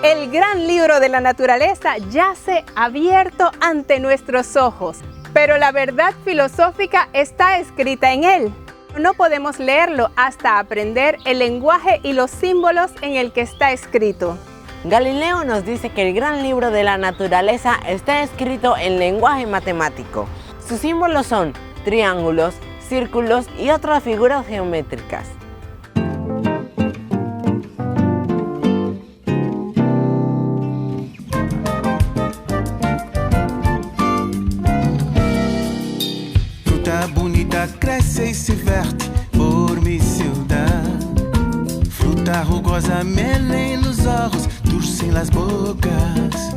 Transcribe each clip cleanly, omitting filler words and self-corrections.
El gran libro de la naturaleza yace abierto ante nuestros ojos, pero la verdad filosófica está escrita en él. No podemos leerlo hasta aprender el lenguaje y los símbolos en el que está escrito. Galileo nos dice que el gran libro de la naturaleza está escrito en lenguaje matemático. Sus símbolos son triángulos, círculos y otras figuras geométricas. Fruta bonita cresce e se verte por mi ciudad. Fruta rugosa mela en los ojos, dulce en las bocas.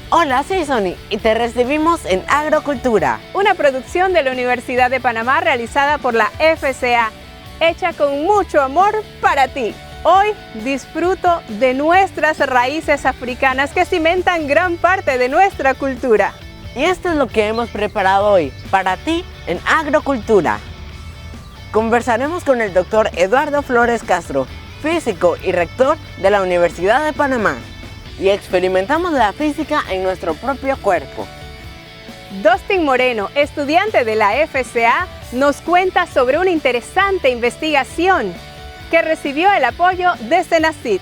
Hola, soy Sony y te recibimos en Agrocultura. Una producción de la Universidad de Panamá realizada por la FCA, hecha con mucho amor para ti. Hoy disfruto de nuestras raíces africanas que cimentan gran parte de nuestra cultura. Y esto es lo que hemos preparado hoy para ti en Agrocultura. Conversaremos con el doctor Eduardo Flores Castro, físico y rector de la Universidad de Panamá. Y experimentamos la física en nuestro propio cuerpo. Dustin Moreno, estudiante de la FCA, nos cuenta sobre una interesante investigación que recibió el apoyo de Senacid.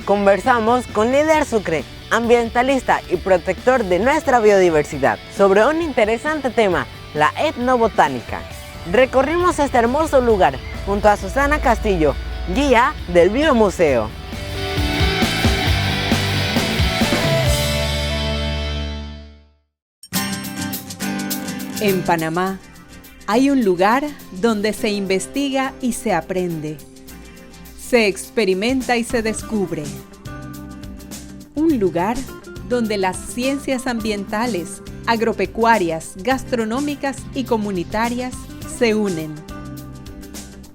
Conversamos con Lider Sucre, ambientalista y protector de nuestra biodiversidad, sobre un interesante tema, la etnobotánica. Recorrimos este hermoso lugar junto a Susana Castillo, guía del Biomuseo. En Panamá hay un lugar donde se investiga y se aprende, se experimenta y se descubre. Un lugar donde las ciencias ambientales, agropecuarias, gastronómicas y comunitarias se unen.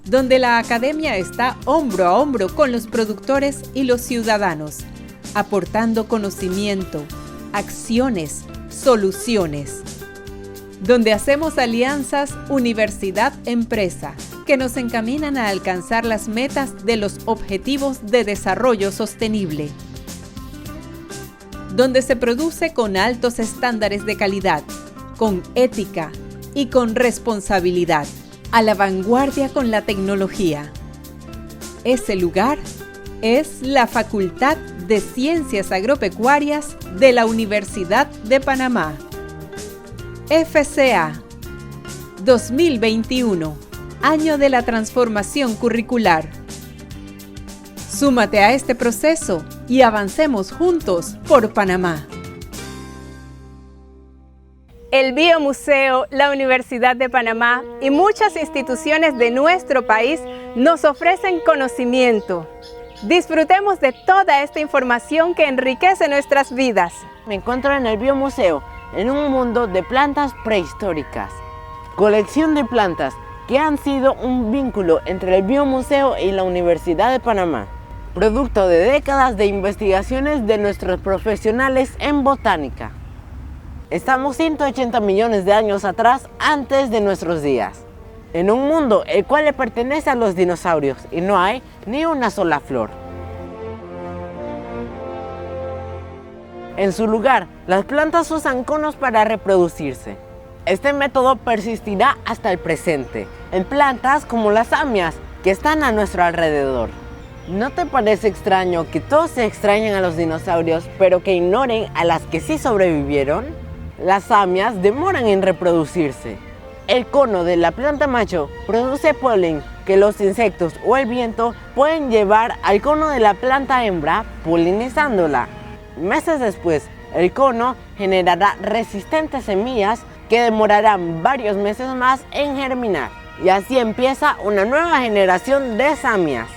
Donde la academia está hombro a hombro con los productores y los ciudadanos, aportando conocimiento, acciones, soluciones. Donde hacemos alianzas universidad-empresa que nos encaminan a alcanzar las metas de los Objetivos de Desarrollo Sostenible. Donde se produce con altos estándares de calidad, con ética y con responsabilidad, a la vanguardia con la tecnología. Ese lugar es la Facultad de Ciencias Agropecuarias de la Universidad de Panamá. FCA 2021, año de la transformación curricular. Súmate a este proceso y avancemos juntos por Panamá. El Biomuseo, la Universidad de Panamá y muchas instituciones de nuestro país nos ofrecen conocimiento. Disfrutemos de toda esta información que enriquece nuestras vidas. Me encuentro en el Biomuseo, en un mundo de plantas prehistóricas. Colección de plantas que han sido un vínculo entre el Biomuseo y la Universidad de Panamá. Producto de décadas de investigaciones de nuestros profesionales en botánica. Estamos 180 millones de años atrás, antes de nuestros días. En un mundo el cual le pertenece a los dinosaurios y no hay ni una sola flor. En su lugar, las plantas usan conos para reproducirse. Este método persistirá hasta el presente, en plantas como las samias, que están a nuestro alrededor. ¿No te parece extraño que todos se extrañen a los dinosaurios, pero que ignoren a las que sí sobrevivieron? Las samias demoran en reproducirse. El cono de la planta macho produce polen que los insectos o el viento pueden llevar al cono de la planta hembra, polinizándola. Meses después, el cono generará resistentes semillas que demorarán varios meses más en germinar. Y así empieza una nueva generación de samias.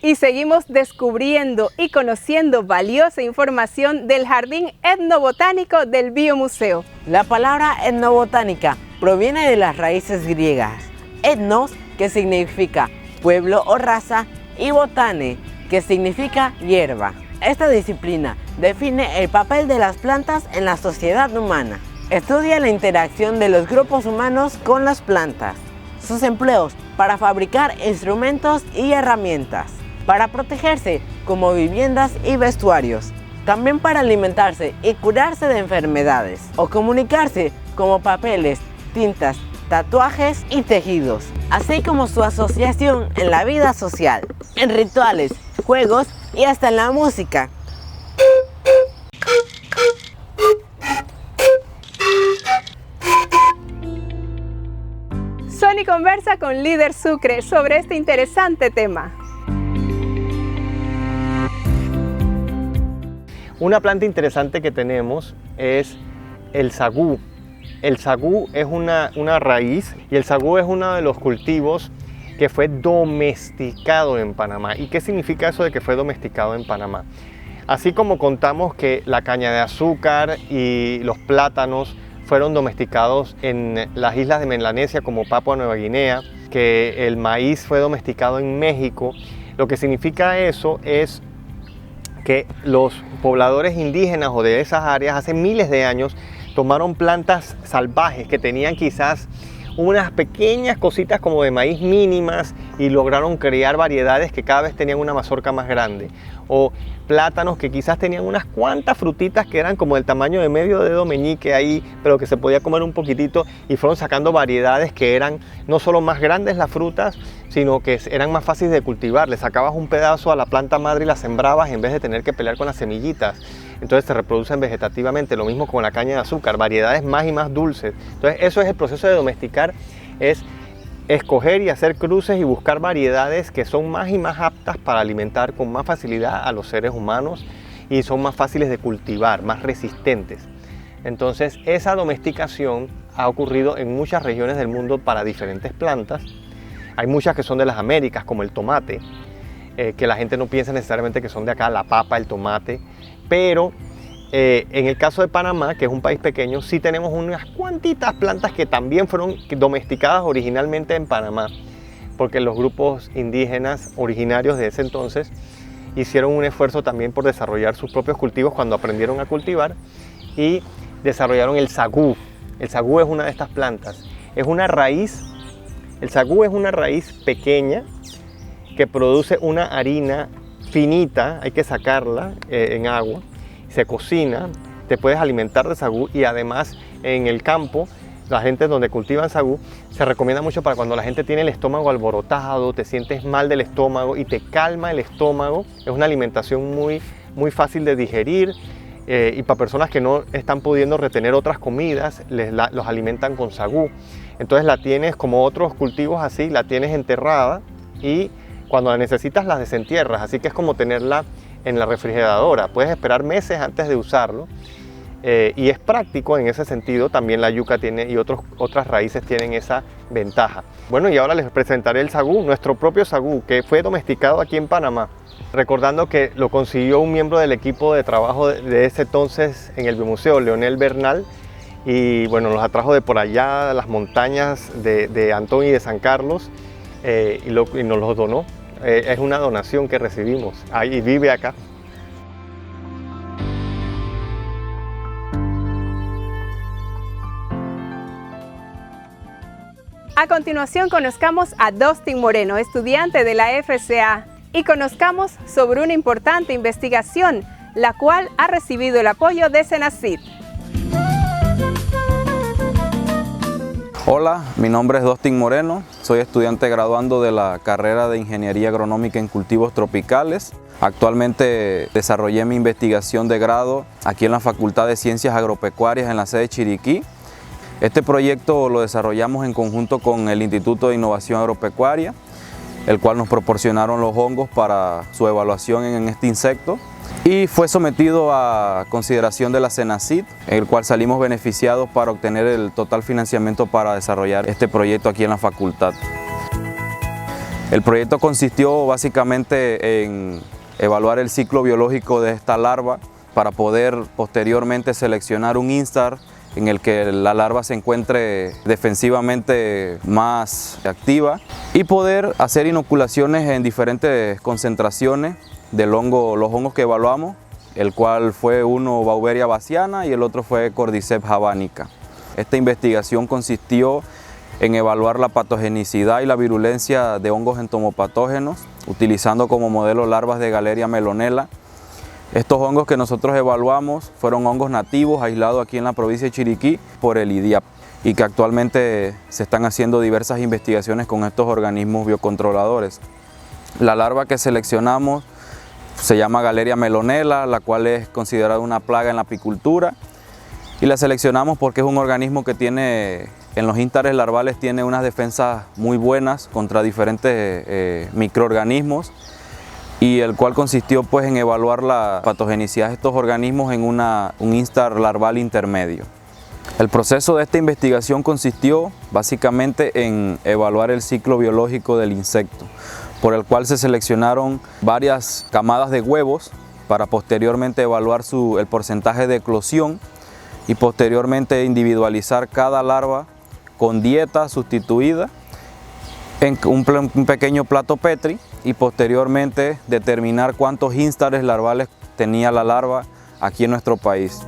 Y seguimos descubriendo y conociendo valiosa información del Jardín Etnobotánico del Biomuseo. La palabra etnobotánica proviene de las raíces griegas, etnos, que significa pueblo o raza, y botane, que significa hierba. Esta disciplina define el papel de las plantas en la sociedad humana. Estudia la interacción de los grupos humanos con las plantas, sus empleos para fabricar instrumentos y herramientas, para protegerse como viviendas y vestuarios, también para alimentarse y curarse de enfermedades, o comunicarse como papeles, tintas, tatuajes y tejidos, así como su asociación en la vida social, en rituales, juegos y hasta en la música. Sony conversa con Líder Sucre sobre este interesante tema. Una planta interesante que tenemos es el sagú. El sagú es una raíz y el sagú es uno de los cultivos que fue domesticado en Panamá. ¿Y qué significa eso de que fue domesticado en Panamá? Así como contamos que la caña de azúcar y los plátanos fueron domesticados en las islas de Melanesia como Papua Nueva Guinea, que el maíz fue domesticado en México, lo que significa eso es que los pobladores indígenas o de esas áreas hace miles de años tomaron plantas salvajes que tenían quizás unas pequeñas cositas como de maíz mínimas y lograron crear variedades que cada vez tenían una mazorca más grande, o plátanos que quizás tenían unas cuantas frutitas que eran como del tamaño de medio dedo meñique ahí, pero que se podía comer un poquitito, y fueron sacando variedades que eran no solo más grandes las frutas, sino que eran más fáciles de cultivar. Le sacabas un pedazo a la planta madre y la sembrabas en vez de tener que pelear con las semillitas. Entonces se reproducen vegetativamente, lo mismo con la caña de azúcar, variedades más y más dulces. Entonces eso es el proceso de domesticar, es escoger y hacer cruces y buscar variedades que son más y más aptas para alimentar con más facilidad a los seres humanos y son más fáciles de cultivar, más resistentes. Entonces esa domesticación ha ocurrido en muchas regiones del mundo para diferentes plantas. Hay muchas que son de las Américas, como el tomate, que la gente no piensa necesariamente que son de acá, la papa, el tomate, pero en el caso de Panamá, que es un país pequeño, sí tenemos unas cuantitas plantas que también fueron domesticadas originalmente en Panamá, porque los grupos indígenas originarios de ese entonces hicieron un esfuerzo también por desarrollar sus propios cultivos cuando aprendieron a cultivar y desarrollaron el sagú. El sagú es una de estas plantas, es una raíz. El sagú es una raíz pequeña que produce una harina finita, hay que sacarla en agua, se cocina, te puedes alimentar de sagú y además en el campo, la gente donde cultivan sagú, se recomienda mucho para cuando la gente tiene el estómago alborotado, te sientes mal del estómago y te calma el estómago. Es una alimentación muy fácil de digerir y para personas que no están pudiendo retener otras comidas, los alimentan con sagú. Entonces la tienes como otros cultivos así, la tienes enterrada y cuando la necesitas la desentierras, así que es como tenerla en la refrigeradora. Puedes esperar meses antes de usarlo y es práctico en ese sentido. También la yuca tiene y otras raíces tienen esa ventaja. Bueno, y ahora les presentaré el sagú, nuestro propio sagú, que fue domesticado aquí en Panamá. Recordando que lo consiguió un miembro del equipo de trabajo de ese entonces en el Biomuseo, Leonel Bernal, y bueno, nos atrajo de por allá, las montañas de Antón y de San Carlos, y nos los donó. Es una donación que recibimos, ahí vive acá. A continuación conozcamos a Dustin Moreno, estudiante de la FCA, y conozcamos sobre una importante investigación, la cual ha recibido el apoyo de Senacid. Hola, mi nombre es Dustin Moreno, soy estudiante graduando de la carrera de Ingeniería Agronómica en Cultivos Tropicales. Actualmente desarrollé mi investigación de grado aquí en la Facultad de Ciencias Agropecuarias en la sede Chiriquí. Este proyecto lo desarrollamos en conjunto con el Instituto de Innovación Agropecuaria, el cual nos proporcionaron los hongos para su evaluación en este insecto. Y fue sometido a consideración de la Senacid, en el cual salimos beneficiados para obtener el total financiamiento para desarrollar este proyecto aquí en la facultad. El proyecto consistió básicamente en evaluar el ciclo biológico de esta larva para poder posteriormente seleccionar un instar en el que la larva se encuentre defensivamente más activa y poder hacer inoculaciones en diferentes concentraciones del hongo, los hongos que evaluamos, el cual fue uno Beauveria bassiana y el otro fue Cordyceps javanica. Esta investigación consistió en evaluar la patogenicidad y la virulencia de hongos entomopatógenos, utilizando como modelo larvas de Galeria melonella. Estos hongos que nosotros evaluamos fueron hongos nativos aislados aquí en la provincia de Chiriquí por el IDIAP y que actualmente se están haciendo diversas investigaciones con estos organismos biocontroladores. La larva que seleccionamos se llama Galeria melonella, la cual es considerada una plaga en la apicultura, y la seleccionamos porque es un organismo que tiene, en los íntares larvales, tiene unas defensas muy buenas contra diferentes microorganismos, y el cual consistió pues en evaluar la patogenicidad de estos organismos en un instar larval intermedio. El proceso de esta investigación consistió básicamente en evaluar el ciclo biológico del insecto, por el cual se seleccionaron varias camadas de huevos para posteriormente evaluar el porcentaje de eclosión y posteriormente individualizar cada larva con dieta sustituida en un pequeño plato Petri y posteriormente determinar cuántos instares larvales tenía la larva aquí en nuestro país.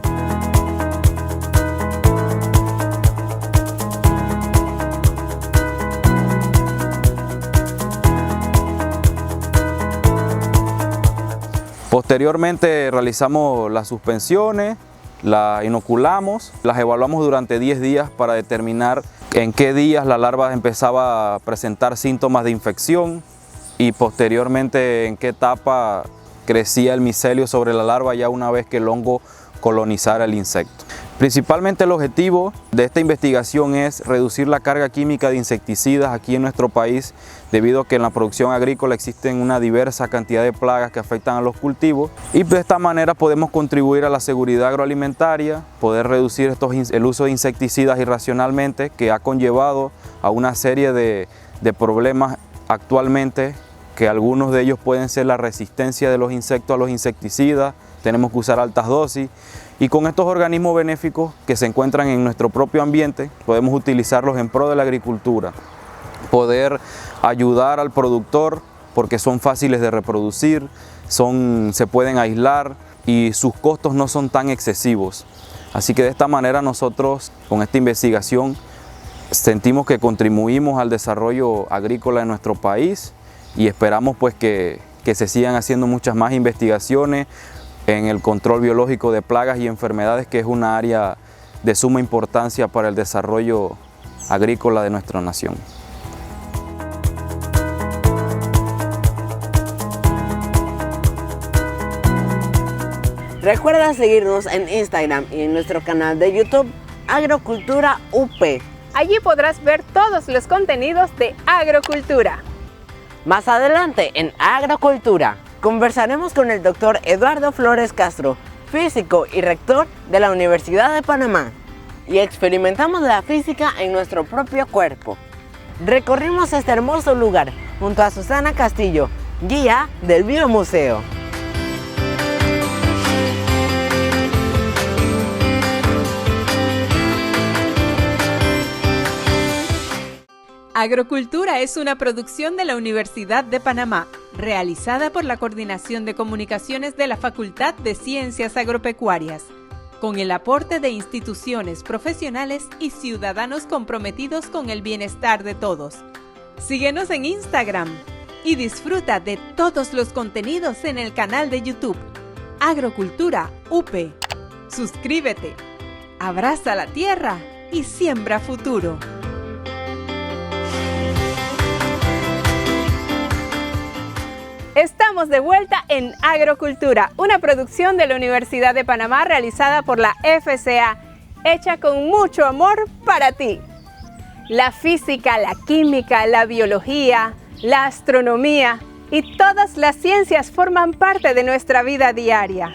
Posteriormente realizamos las suspensiones, las inoculamos, las evaluamos durante 10 días para determinar en qué días la larva empezaba a presentar síntomas de infección y posteriormente en qué etapa crecía el micelio sobre la larva ya una vez que el hongo colonizara el insecto. Principalmente el objetivo de esta investigación es reducir la carga química de insecticidas aquí en nuestro país, debido a que en la producción agrícola existen una diversa cantidad de plagas que afectan a los cultivos, y de esta manera podemos contribuir a la seguridad agroalimentaria, poder reducir el uso de insecticidas irracionalmente, que ha conllevado a una serie de problemas actualmente, que algunos de ellos pueden ser la resistencia de los insectos a los insecticidas, tenemos que usar altas dosis, y con estos organismos benéficos que se encuentran en nuestro propio ambiente podemos utilizarlos en pro de la agricultura, poder ayudar al productor porque son fáciles de reproducir, se pueden aislar y sus costos no son tan excesivos. Así que de esta manera nosotros con esta investigación sentimos que contribuimos al desarrollo agrícola de nuestro país y esperamos pues que se sigan haciendo muchas más investigaciones en el control biológico de plagas y enfermedades, que es una área de suma importancia para el desarrollo agrícola de nuestra nación. Recuerda seguirnos en Instagram y en nuestro canal de YouTube Agrocultura UP. Allí podrás ver todos los contenidos de Agrocultura. Más adelante en Agrocultura conversaremos con el Dr. Eduardo Flores Castro, físico y rector de la Universidad de Panamá, y experimentamos la física en nuestro propio cuerpo. Recorrimos este hermoso lugar junto a Susana Castillo, guía del Biomuseo. Agrocultura es una producción de la Universidad de Panamá, realizada por la Coordinación de Comunicaciones de la Facultad de Ciencias Agropecuarias, con el aporte de instituciones profesionales y ciudadanos comprometidos con el bienestar de todos. Síguenos en Instagram y disfruta de todos los contenidos en el canal de YouTube Agrocultura UP. Suscríbete, abraza la tierra y siembra futuro. Estamos de vuelta en Agrocultura, una producción de la Universidad de Panamá realizada por la FCA, hecha con mucho amor para ti. La física, la química, la biología, la astronomía y todas las ciencias forman parte de nuestra vida diaria.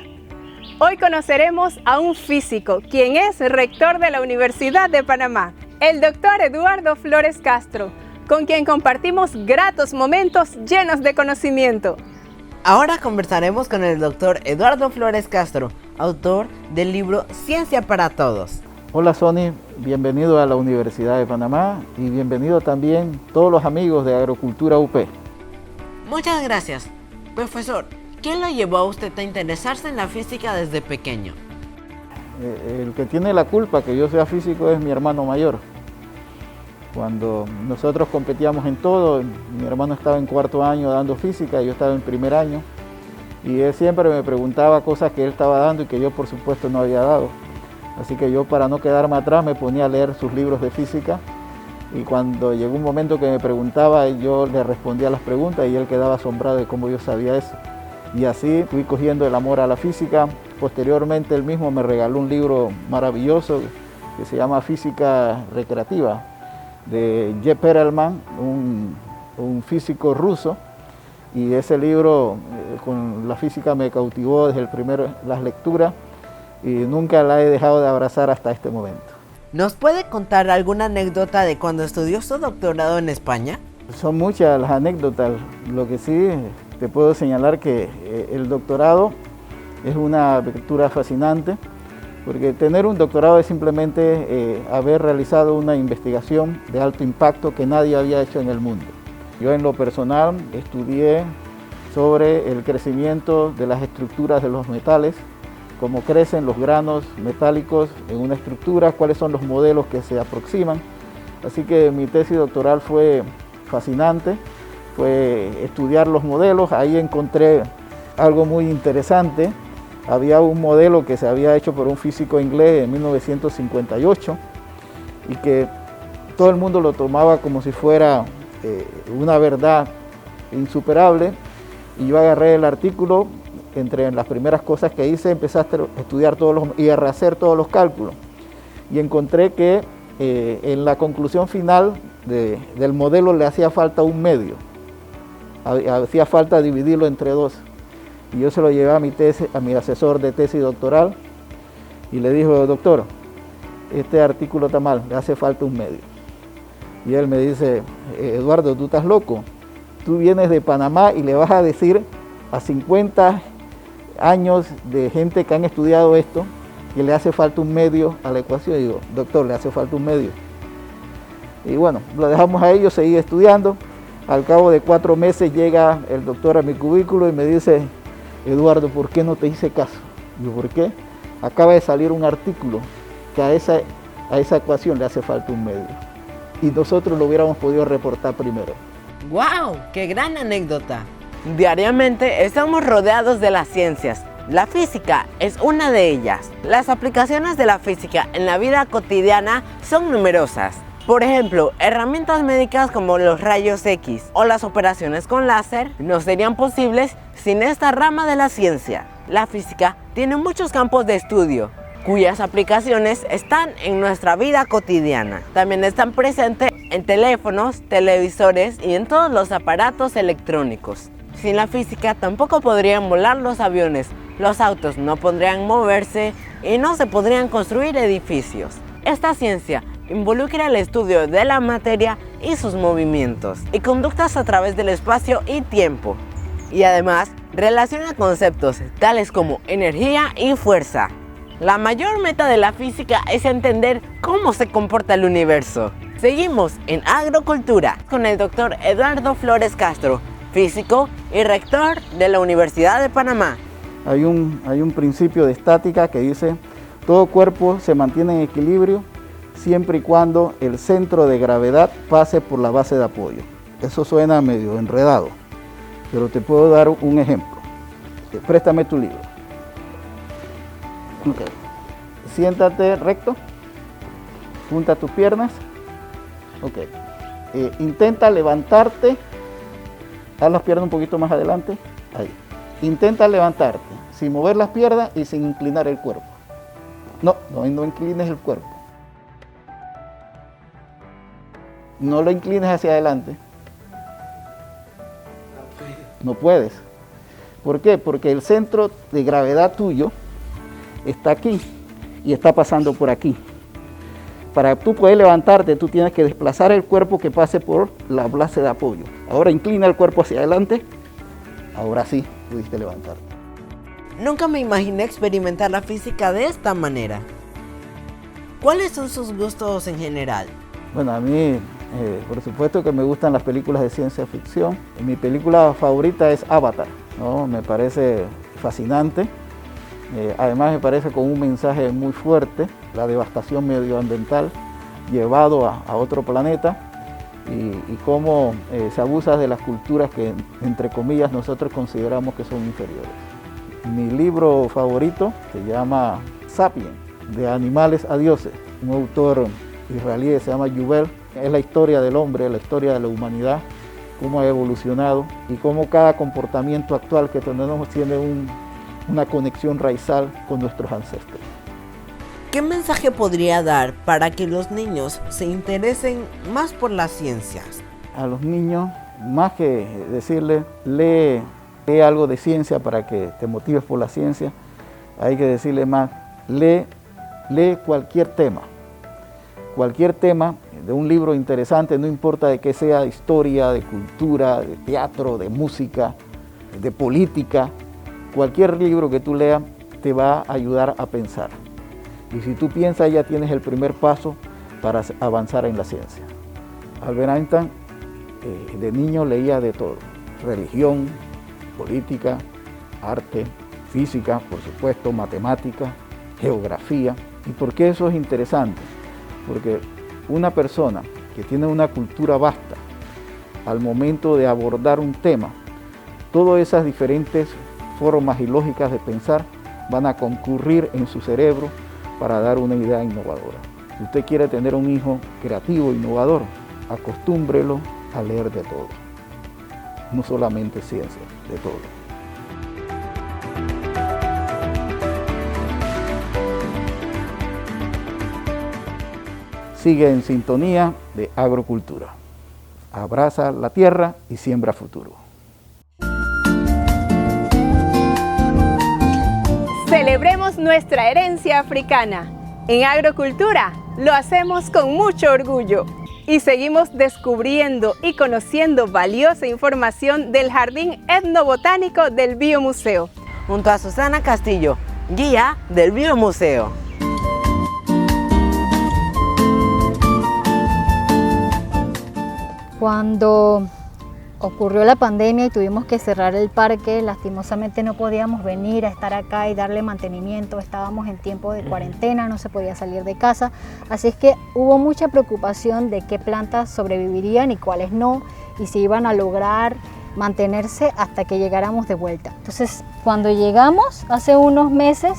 Hoy conoceremos a un físico, quien es rector de la Universidad de Panamá, el doctor Eduardo Flores Castro. con quien compartimos gratos momentos llenos de conocimiento. Ahora conversaremos con el doctor Eduardo Flores Castro, autor del libro Ciencia para Todos. Hola Sonny, bienvenido a la Universidad de Panamá y bienvenido también todos los amigos de Agrocultura UP. Muchas gracias. Profesor, ¿qué lo llevó a usted a interesarse en la física desde pequeño? El que tiene la culpa que yo sea físico es mi hermano mayor. Cuando nosotros competíamos en todo, mi hermano estaba en 4º año dando física y yo estaba en 1er año. Y él siempre me preguntaba cosas que él estaba dando y que yo por supuesto no había dado. Así que yo, para no quedarme atrás, me ponía a leer sus libros de física. Y cuando llegó un momento que me preguntaba, yo le respondía las preguntas y él quedaba asombrado de cómo yo sabía eso. Y así fui cogiendo el amor a la física. Posteriormente él mismo me regaló un libro maravilloso que se llama Física Recreativa, de J. Perelman, un físico ruso, y ese libro con la física me cautivó desde las lecturas y nunca la he dejado de abrazar hasta este momento. ¿Nos puede contar alguna anécdota de cuando estudió su doctorado en España? Son muchas las anécdotas, lo que sí te puedo señalar que el doctorado es una aventura fascinante. Porque tener un doctorado es simplemente haber realizado una investigación de alto impacto que nadie había hecho en el mundo. Yo en lo personal estudié sobre el crecimiento de las estructuras de los metales, cómo crecen los granos metálicos en una estructura, cuáles son los modelos que se aproximan. Así que mi tesis doctoral fue fascinante, fue estudiar los modelos. Ahí encontré algo muy interesante. Había un modelo que se había hecho por un físico inglés en 1958 y que todo el mundo lo tomaba como si fuera una verdad insuperable. Y yo agarré el artículo, entre las primeras cosas que hice, empecé a estudiar y a rehacer todos los cálculos. Y encontré que en la conclusión final del modelo le hacía falta un medio. Hacía falta dividirlo entre 2. Y yo se lo llevé a mi asesor de tesis doctoral y le dije, doctor, este artículo está mal, le hace falta un medio. Y él me dice, Eduardo, tú estás loco, tú vienes de Panamá y le vas a decir a 50 años de gente que han estudiado esto que le hace falta un medio a la ecuación. Y digo, doctor, le hace falta un medio. Y bueno, lo dejamos ahí, yo seguí estudiando. Al cabo de 4 meses llega el doctor a mi cubículo y me dice, Eduardo, ¿por qué no te hice caso? Digo, ¿por qué? Acaba de salir un artículo que a esa ecuación le hace falta un medio. Y nosotros lo hubiéramos podido reportar primero. ¡Wow! ¡Qué gran anécdota! Diariamente estamos rodeados de las ciencias. La física es una de ellas. Las aplicaciones de la física en la vida cotidiana son numerosas. Por ejemplo, herramientas médicas como los rayos X o las operaciones con láser no serían posibles sin esta rama de la ciencia. La física tiene muchos campos de estudio, cuyas aplicaciones están en nuestra vida cotidiana. También están presentes en teléfonos, televisores y en todos los aparatos electrónicos. Sin la física tampoco podrían volar los aviones, los autos no podrían moverse y no se podrían construir edificios. Esta ciencia involucra el estudio de la materia y sus movimientos y conductas a través del espacio y tiempo. Y además relaciona conceptos tales como energía y fuerza. La mayor meta de la física es entender cómo se comporta el universo. Seguimos en Agrocultura con el doctor Eduardo Flores Castro, físico y rector de la Universidad de Panamá. Hay un principio de estática que dice, todo cuerpo se mantiene en equilibrio siempre y cuando el centro de gravedad pase por la base de apoyo. Eso suena medio enredado, pero te puedo dar un ejemplo. Préstame tu libro. Okay. Siéntate recto, junta tus piernas. Okay. Intenta levantarte, haz las piernas un poquito más adelante. Ahí. Intenta levantarte sin mover las piernas y sin inclinar el cuerpo. No inclines el cuerpo. No lo inclines hacia adelante. No puedes. ¿Por qué? Porque el centro de gravedad tuyo está aquí y está pasando por aquí. para tú poder levantarte, tú tienes que desplazar el cuerpo que pase por la base de apoyo. Ahora inclina el cuerpo hacia adelante, ahora sí pudiste levantarte. Nunca me imaginé experimentar la física de esta manera. ¿Cuáles son sus gustos en general? Bueno, a mí, por supuesto que me gustan las películas de ciencia ficción. Mi película favorita es Avatar, ¿no? Me parece fascinante. Además me parece con un mensaje muy fuerte, la devastación medioambiental llevado a otro planeta y cómo se abusa de las culturas que, entre comillas, nosotros consideramos que son inferiores. Mi libro favorito se llama Sapiens, de animales a dioses, un autor israelí que se llama Yuval. Es la historia del hombre, la historia de la humanidad, cómo ha evolucionado y cómo cada comportamiento actual que tenemos tiene una conexión raizal con nuestros ancestros. ¿Qué mensaje podría dar para que los niños se interesen más por las ciencias? A los niños, más que decirle, lee algo de ciencia para que te motives por la ciencia, hay que decirle más, lee cualquier tema de un libro interesante, no importa de qué sea, de historia, de cultura, de teatro, de música, de política. Cualquier libro que tú leas te va a ayudar a pensar. Y si tú piensas, ya tienes el primer paso para avanzar en la ciencia. Albert Einstein de niño leía de todo: religión, política, arte, física, por supuesto, matemática, geografía. ¿Y por qué eso es interesante? Porque una persona que tiene una cultura vasta, al momento de abordar un tema, todas esas diferentes formas y lógicas de pensar van a concurrir en su cerebro para dar una idea innovadora. Si usted quiere tener un hijo creativo, innovador, acostúmbrelo a leer de todo. No solamente ciencia, de todo. Sigue en sintonía de Agrocultura. Abraza la tierra y siembra futuro. Celebremos nuestra herencia africana. En Agrocultura lo hacemos con mucho orgullo y seguimos descubriendo y conociendo valiosa información del Jardín Etnobotánico del Biomuseo. Junto a Susana Castillo, guía del Biomuseo. Cuando ocurrió la pandemia y tuvimos que cerrar el parque, lastimosamente no podíamos venir a estar acá y darle mantenimiento, estábamos en tiempo de cuarentena, no se podía salir de casa, así es que hubo mucha preocupación de qué plantas sobrevivirían y cuáles no, y si iban a lograr mantenerse hasta que llegáramos de vuelta. Entonces, cuando llegamos hace unos meses,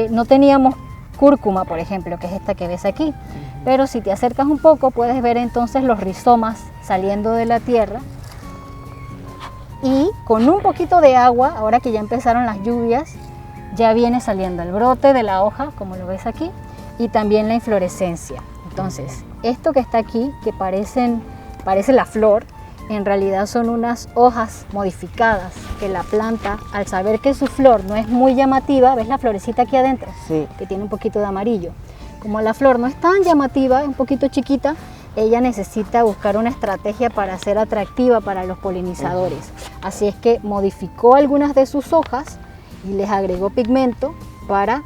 no teníamos cúrcuma, por ejemplo, que es esta que ves aquí, pero si te acercas un poco puedes ver entonces los rizomas saliendo de la tierra y con un poquito de agua, ahora que ya empezaron las lluvias, ya viene saliendo el brote de la hoja, como lo ves aquí, y también la inflorescencia. Entonces, esto que está aquí, que parece la flor, en realidad son unas hojas modificadas que la planta, al saber que su flor no es muy llamativa, ¿ves la florecita aquí adentro? Sí. Que tiene un poquito de amarillo. Como la flor no es tan llamativa, es un poquito chiquita, ella necesita buscar una estrategia para ser atractiva para los polinizadores. Así es que modificó algunas de sus hojas y les agregó pigmento para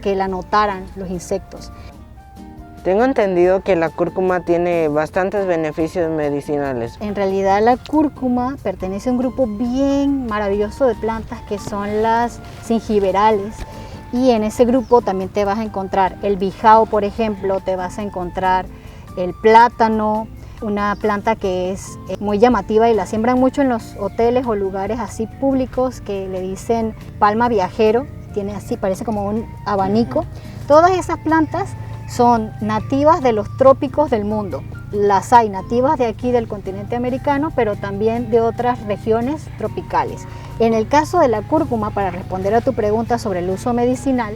que la notaran los insectos. Tengo entendido que la cúrcuma tiene bastantes beneficios medicinales. En realidad la cúrcuma pertenece a un grupo bien maravilloso de plantas que son las gingiberales. Y en ese grupo también te vas a encontrar el bijao, por ejemplo, te vas a encontrar el plátano, una planta que es muy llamativa y la siembran mucho en los hoteles o lugares así públicos que le dicen palma viajero, tiene así, parece como un abanico. Todas esas plantas son nativas de los trópicos del mundo. Las hay nativas de aquí del continente americano, pero también de otras regiones tropicales. En el caso de la cúrcuma, para responder a tu pregunta sobre el uso medicinal,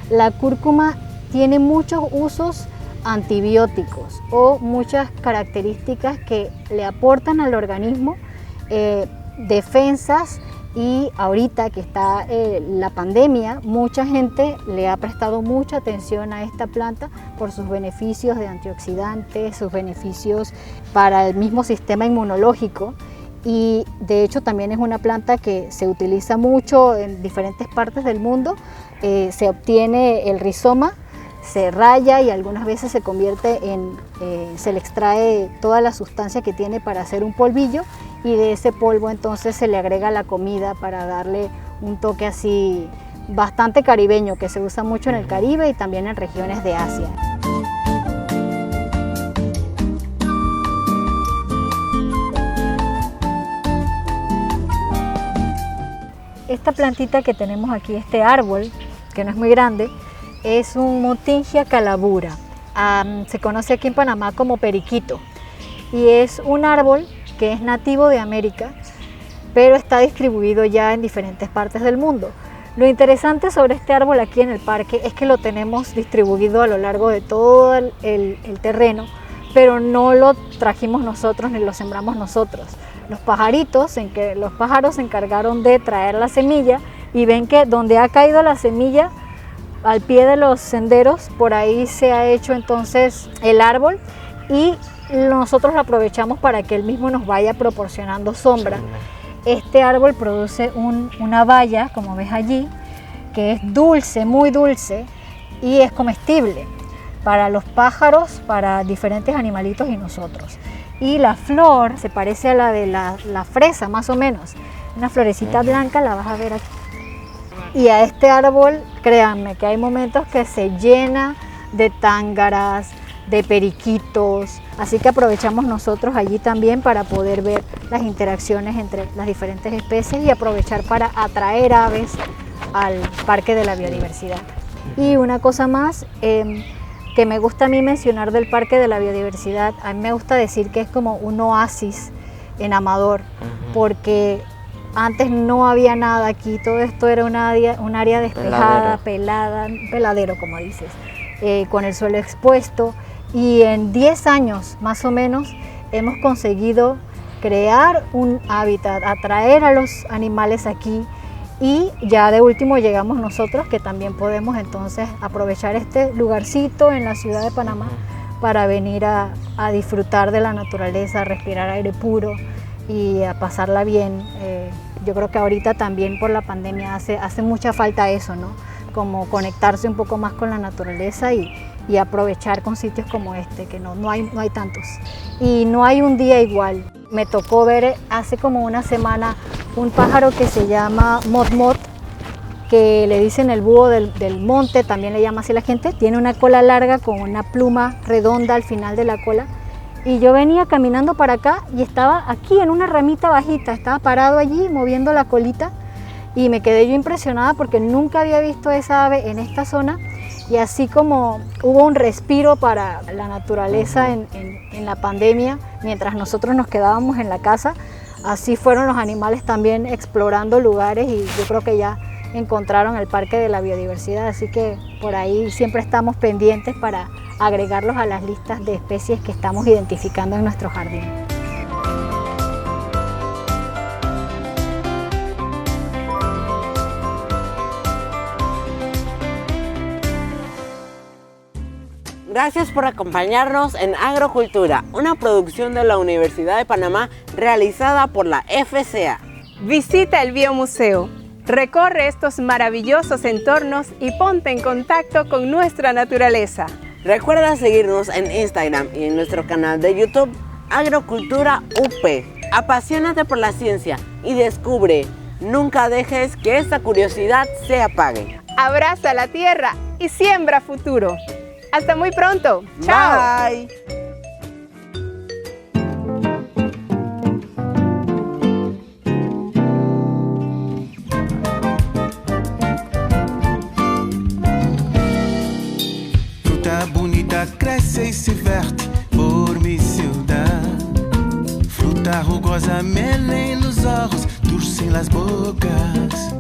la cúrcuma tiene muchos usos antibióticos o muchas características que le aportan al organismo defensas Y ahorita que está la pandemia, mucha gente le ha prestado mucha atención a esta planta por sus beneficios de antioxidantes, sus beneficios para el mismo sistema inmunológico. Y de hecho también es una planta que se utiliza mucho en diferentes partes del mundo. Se obtiene el rizoma, se raya y algunas veces se convierte se le extrae toda la sustancia que tiene para hacer un polvillo, y de ese polvo entonces se le agrega la comida para darle un toque así bastante caribeño, que se usa mucho en el Caribe y también en regiones de Asia. Esta plantita que tenemos aquí, este árbol, que no es muy grande, es un Montingia calabura. Se conoce aquí en Panamá como periquito, y es un árbol que es nativo de América, pero está distribuido ya en diferentes partes del mundo. Lo interesante sobre este árbol aquí en el parque es que lo tenemos distribuido a lo largo de todo el terreno, pero no lo trajimos nosotros ni lo sembramos nosotros. Los pájaros se encargaron de traer la semilla, y ven que donde ha caído la semilla, al pie de los senderos, por ahí se ha hecho entonces el árbol, y nosotros lo aprovechamos para que él mismo nos vaya proporcionando sombra. Este árbol produce una baya, como ves allí, que es dulce, muy dulce, y es comestible para los pájaros, para diferentes animalitos y nosotros. Y la flor se parece a la de la fresa, más o menos. Una florecita blanca, la vas a ver aquí. Y a este árbol, créanme que hay momentos que se llena de tángaras, de periquitos, así que aprovechamos nosotros allí también para poder ver las interacciones entre las diferentes especies y aprovechar para atraer aves al Parque de la Biodiversidad. Y una cosa más que me gusta a mí mencionar del Parque de la Biodiversidad, a mí me gusta decir que es como un oasis en Amador, porque antes no había nada aquí, todo esto era un área despejada, un peladero como dices, con el suelo expuesto. Y en 10 años más o menos hemos conseguido crear un hábitat, atraer a los animales aquí, y ya de último llegamos nosotros, que también podemos entonces aprovechar este lugarcito en la ciudad de Panamá para venir a disfrutar de la naturaleza, a respirar aire puro y a pasarla bien. Yo creo que ahorita también por la pandemia hace mucha falta eso, ¿no? Como conectarse un poco más con la naturaleza y aprovechar con sitios como este, que no hay tantos. Y no hay un día igual. Me tocó ver hace como una semana un pájaro que se llama mot-mot, que le dicen el búho del monte, también le llama así la gente. Tiene una cola larga con una pluma redonda al final de la cola. Y yo venía caminando para acá y estaba aquí en una ramita bajita, estaba parado allí moviendo la colita, y me quedé yo impresionada porque nunca había visto esa ave en esta zona. Y así como hubo un respiro para la naturaleza en la pandemia, mientras nosotros nos quedábamos en la casa, así fueron los animales también explorando lugares, y yo creo que ya encontraron el Parque de la Biodiversidad, así que por ahí siempre estamos pendientes para agregarlos a las listas de especies que estamos identificando en nuestro jardín. Gracias por acompañarnos en Agrocultura, una producción de la Universidad de Panamá realizada por la FCA. Visita el Biomuseo, recorre estos maravillosos entornos y ponte en contacto con nuestra naturaleza. Recuerda seguirnos en Instagram y en nuestro canal de YouTube Agrocultura UP. Apasionate por la ciencia y descubre. Nunca dejes que esta curiosidad se apague. Abraza la tierra y siembra futuro. Hasta muy pronto. Chao. Bye. Fruta bonita cresce e se verte por mi ciudad. Fruta rugosa, mel en los ojos, dulce en las bocas.